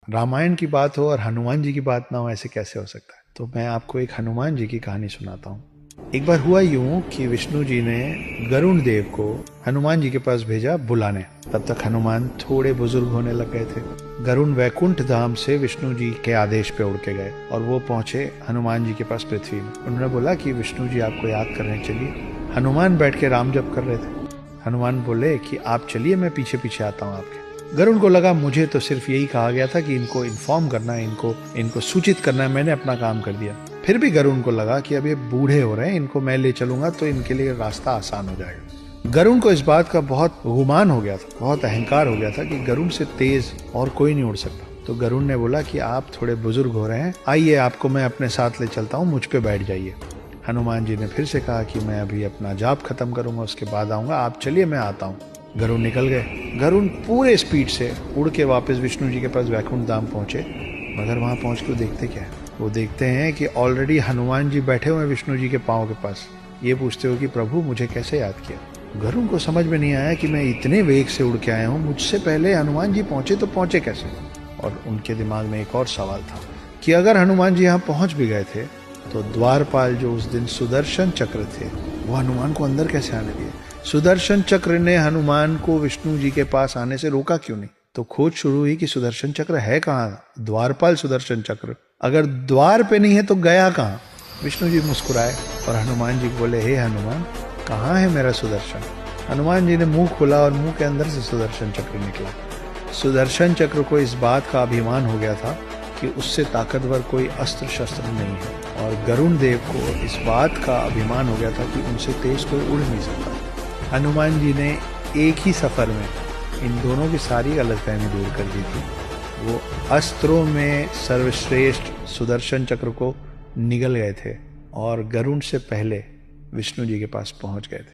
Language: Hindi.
रामायण की बात हो और हनुमान जी की बात ना हो, ऐसे कैसे हो सकता है। तो मैं आपको एक हनुमान जी की कहानी सुनाता हूँ। एक बार हुआ यूं कि विष्णु जी ने गरुण देव को हनुमान जी के पास भेजा बुलाने। तब तक हनुमान थोड़े बुजुर्ग होने लग गए थे। गरुण वैकुंठ धाम से विष्णु जी के आदेश पे उड़ के गए और वो पहुंचे हनुमान जी के पास पृथ्वी में। उन्होंने बोला कि विष्णु जी आपको याद करने चलिए। हनुमान बैठ के राम जप कर रहे थे। हनुमान बोले कि आप चलिए, मैं पीछे पीछे आता हूँ आपके। गरुण को लगा मुझे तो सिर्फ यही कहा गया था कि इनको इन्फॉर्म करना है, इनको सूचित करना है, मैंने अपना काम कर दिया। फिर भी गरुण को लगा कि अब ये बूढ़े हो रहे हैं, इनको मैं ले चलूंगा तो इनके लिए रास्ता आसान हो जाएगा। गरुण को इस बात का बहुत गुमान हो गया था, बहुत अहंकार हो गया था कि गरुण से तेज और कोई नहीं उड़ सकता। तो गरुण ने बोला कि आप थोड़े बुजुर्ग हो रहे हैं, आइए आपको मैं अपने साथ ले चलता हूँ, मुझ पे बैठ जाइए। हनुमान जी ने फिर से कहा कि मैं अभी अपना जाप खत्म करूंगा, उसके बाद आऊंगा, आप चलिए मैं आता हूँ। गरुण निकल गए। गरुण पूरे स्पीड से उड़ के वापस विष्णु जी के पास वैकुंठ धाम पहुंचे। मगर वहां पहुंच के देखते क्या है, वो देखते हैं कि ऑलरेडी हनुमान जी बैठे हुए हैं विष्णु जी के पांव के पास। ये पूछते हो कि प्रभु मुझे कैसे याद किया। गरुण को समझ में नहीं आया कि मैं इतने वेग से उड़ के आया हूँ, मुझसे पहले हनुमान जी पहुंचे तो पहुंचे कैसे। और उनके दिमाग में एक और सवाल था कि अगर हनुमान जी यहाँ पहुंच भी गए थे तो द्वारपाल जो उस दिन सुदर्शन चक्र थे वो हनुमान को अंदर कैसे आने दिए। सुदर्शन चक्र ने हनुमान को विष्णु जी के पास आने से रोका क्यों नहीं। तो खोज शुरू हुई कि सुदर्शन चक्र है कहाँ। द्वारपाल सुदर्शन चक्र अगर द्वार पे नहीं है तो गया कहाँ। विष्णु जी मुस्कुराए और हनुमान जी बोले, हे हनुमान, कहाँ है मेरा सुदर्शन। हनुमान जी ने मुंह खोला और मुंह के अंदर से सुदर्शन चक्र निकला। सुदर्शन चक्र को इस बात का अभिमान हो गया था कि उससे ताकतवर कोई अस्त्र शस्त्र नहीं है, और गरुण देव को इस बात का अभिमान हो गया था कि उनसे तेज कोई उड़ नहीं सकता। हनुमान जी ने एक ही सफर में इन दोनों की सारी गलतफहमी दूर कर दी थी। वो अस्त्रों में सर्वश्रेष्ठ सुदर्शन चक्र को निगल गए थे और गरुण से पहले विष्णु जी के पास पहुंच गए थे।